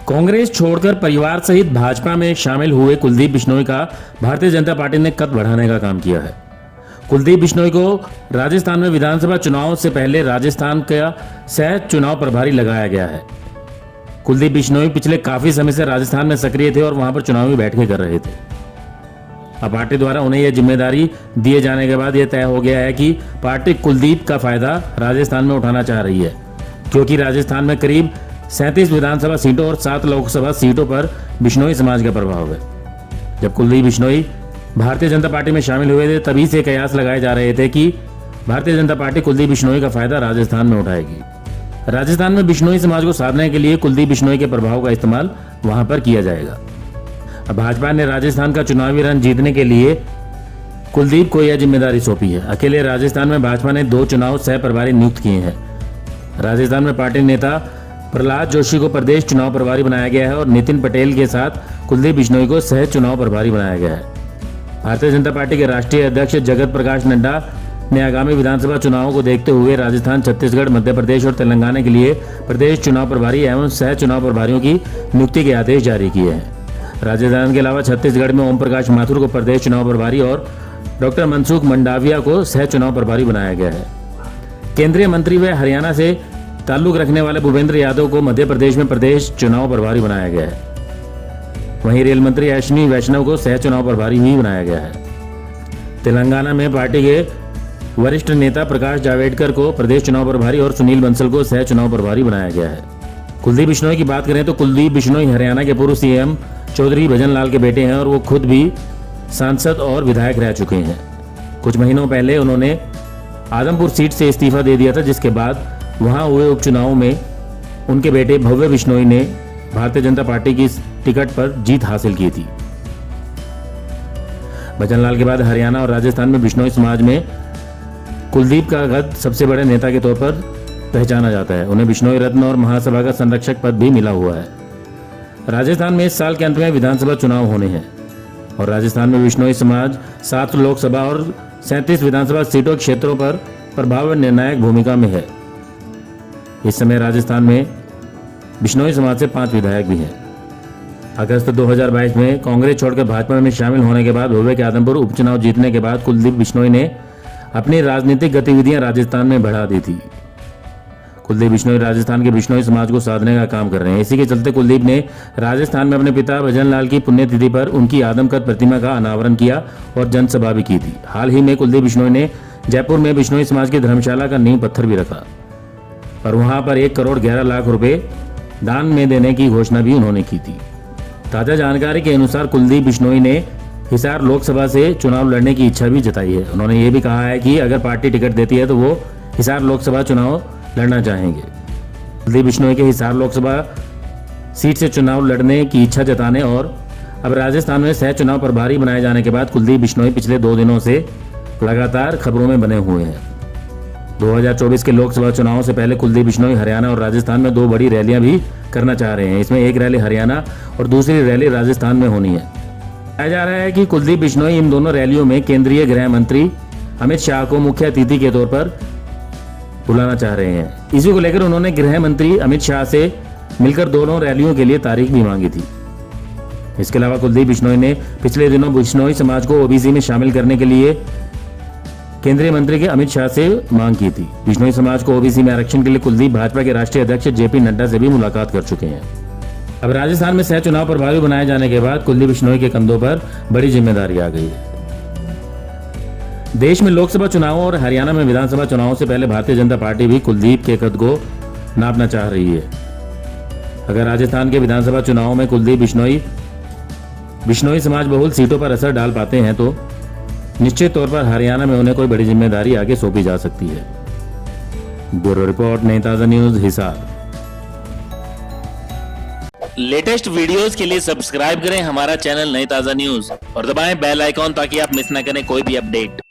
कांग्रेस छोड़कर परिवार सहित भाजपा में शामिल हुए कुलदीप बिश्नोई का भारतीय जनता पार्टी ने कद बढ़ाने का काम किया है। कुलदीप बिश्नोई को राजस्थान में विधानसभा चुनाव से पहले राजस्थान का सह चुनाव प्रभारी लगाया गया है। कुलदीप बिश्नोई पिछले काफी समय से राजस्थान में सक्रिय थे और वहां पर चुनावी बैठकें कर रहे थे। अब पार्टी द्वारा उन्हें यह जिम्मेदारी दिए जाने के बाद यह तय हो गया है कि पार्टी कुलदीप का फायदा राजस्थान में उठाना चाह रही है, क्योंकि राजस्थान में करीब 37 विधानसभा सीटों और 7 लोकसभा सीटों पर बिश्नोई समाज का प्रभाव है। जब कुलदीप बिश्नोई भारतीय जनता पार्टी में शामिल हुए थे, तभी से कयास लगाए जा रहे थे कि भारतीय जनता पार्टी कुलदीप बिश्नोई का फायदा राजस्थान में उठाएगी। राजस्थान में बिश्नोई समाज को साधने के लिए कुलदीप बिश्नोई के प्रभाव का इस्तेमाल वहां पर किया जाएगा। अब भाजपा ने राजस्थान का चुनावी रन जीतने के लिए कुलदीप को यह जिम्मेदारी सौंपी है। अकेले राजस्थान में भाजपा ने 2 चुनाव सह प्रभारी नियुक्त किए हैं। राजस्थान में पार्टी नेता प्रहलाद जोशी को प्रदेश चुनाव प्रभारी बनाया गया है और नितिन पटेल के साथ कुलदीप बिश्नोई को सह चुनाव प्रभारी बनाया गया है। भारतीय जनता पार्टी के राष्ट्रीय अध्यक्ष जगत प्रकाश नड्डा ने आगामी विधानसभा चुनावों को देखते हुए राजस्थान, छत्तीसगढ़, मध्य प्रदेश और तेलंगाना के लिए प्रदेश चुनाव प्रभारी एवं सह चुनाव प्रभारियों की नियुक्ति के आदेश जारी किए हैं। राजस्थान के अलावा छत्तीसगढ़ में ओम प्रकाश माथुर को प्रदेश चुनाव प्रभारी और डॉक्टर मनसुख मंडाविया को सह चुनाव प्रभारी बनाया गया है। केंद्रीय मंत्री व हरियाणा से ताल्लुक रखने वाले भूपेंद्र यादव को मध्य प्रदेश में प्रदेश चुनाव प्रभारी बनाया गया है। वहीं रेल मंत्री अश्विनी वैष्णव को सह चुनाव प्रभारी भी बनाया गया है। तेलंगाना में पार्टी के वरिष्ठ नेता प्रकाश जावड़ेकर को प्रदेश चुनाव प्रभारी और सुनील बंसल को सह चुनाव प्रभारी बनाया गया है। कुलदीप बिश्नोई की बात करें तो कुलदीप बिश्नोई हरियाणा के पूर्व सीएम चौधरी भजन लाल के बेटे हैं और वो खुद भी सांसद और विधायक रह चुके हैं। कुछ महीनों पहले उन्होंने आदमपुर सीट से इस्तीफा दे दिया था, जिसके बाद वहां हुए उपचुनाव में उनके बेटे भव्य बिश्नोई ने भारतीय जनता पार्टी की टिकट पर जीत हासिल की थी। भजनलाल के बाद हरियाणा और राजस्थान में बिश्नोई समाज में कुलदीप का कद सबसे बड़े नेता के तौर पर पहचाना जाता है। उन्हें बिश्नोई रत्न और महासभा का संरक्षक पद भी मिला हुआ है। राजस्थान में इस साल के अंत में विधानसभा चुनाव होने हैं और राजस्थान में बिश्नोई समाज 7 लोकसभा और 37 विधानसभा सीटों क्षेत्रों पर प्रभाव और निर्णायक भूमिका में है। इस समय राजस्थान में बिश्नोई समाज से 5 विधायक भी हैं। अगस्त 2022 में कांग्रेस छोड़कर भाजपा में शामिल होने के बाद भव्य के आदमपुर उपचुनाव जीतने के बाद कुलदीप बिश्नोई ने अपनी राजनीतिक गतिविधियां राजस्थान में बढ़ा दी थी। कुलदीप बिश्नोई राजस्थान के बिश्नोई समाज को साधने का काम कर रहे हैं। इसी के चलते कुलदीप ने राजस्थान में अपने पिता भजनलाल की पुण्यतिथि पर उनकी आदमकद प्रतिमा का अनावरण किया और जनसभा भी की थी। हाल ही में कुलदीप बिश्नोई ने जयपुर में बिश्नोई समाज की धर्मशाला का नींव पत्थर भी रखा और वहां पर 1 करोड़ 11 लाख रुपए दान में देने की घोषणा भी उन्होंने की थी। ताजा जानकारी के अनुसार कुलदीप बिश्नोई ने हिसार लोकसभा से चुनाव लड़ने की इच्छा भी जताई है। उन्होंने ये भी कहा है कि अगर पार्टी टिकट देती है तो वो हिसार लोकसभा चुनाव लड़ना चाहेंगे। कुलदीप बिश्नोई के हिसार लोकसभा सीट से चुनाव लड़ने की इच्छा जताने और अब राजस्थान में सह चुनाव प्रभारी बनाए जाने के बाद कुलदीप बिश्नोई पिछले 2 दिनों से लगातार खबरों में बने हुए हैं। 2024 के लोकसभा चुनाव से पहले कुलदीप बिश्नोई हरियाणा और राजस्थान में 2 बड़ी रैलियां भी करना चाह रहे हैं। इसमें एक रैली हरियाणा और दूसरी रैली राजस्थान में होनी है। बताया जा रहा है कि कुलदीप बिश्नोई इन दोनों रैलियों में केंद्रीय गृह मंत्री अमित शाह को मुख्य अतिथि के तौर पर बुलाना चाह रहे हैं। इसी को लेकर उन्होंने गृह मंत्री अमित शाह से मिलकर दोनों रैलियों के लिए तारीख भी मांगी थी। इसके अलावा कुलदीप बिश्नोई ने पिछले दिनों बिश्नोई समाज को ओबीसी में शामिल करने के लिए केंद्रीय मंत्री के अमित शाह से मांग की थी। बिश्नोई समाज को ओबीसी में आरक्षण के लिए कुलदीप भाजपा के राष्ट्रीय अध्यक्ष जेपी नड्डा से भी मुलाकात कर चुके हैं। अब राजस्थान में सह चुनाव प्रभारी बनाए जाने के बाद कुलदीप बिश्नोई के कंधों पर बड़ी जिम्मेदारी आ गई है। देश में लोकसभा चुनावों और हरियाणा में विधानसभा चुनावों से पहले भारतीय जनता पार्टी भी कुलदीप के कद को नापना चाह रही है। अगर राजस्थान के विधानसभा चुनावों में कुलदीप बिश्नोई समाज बहुल सीटों पर असर डाल पाते हैं तो निश्चित तौर पर हरियाणा में उन्हें कोई बड़ी जिम्मेदारी आगे सौंपी जा सकती है। ब्यूरो रिपोर्ट, नई ताजा न्यूज, हिसार। लेटेस्ट वीडियोस के लिए सब्सक्राइब करें हमारा चैनल नई ताजा न्यूज और दबाएं बेल आइकॉन ताकि आप मिस ना करें कोई भी अपडेट।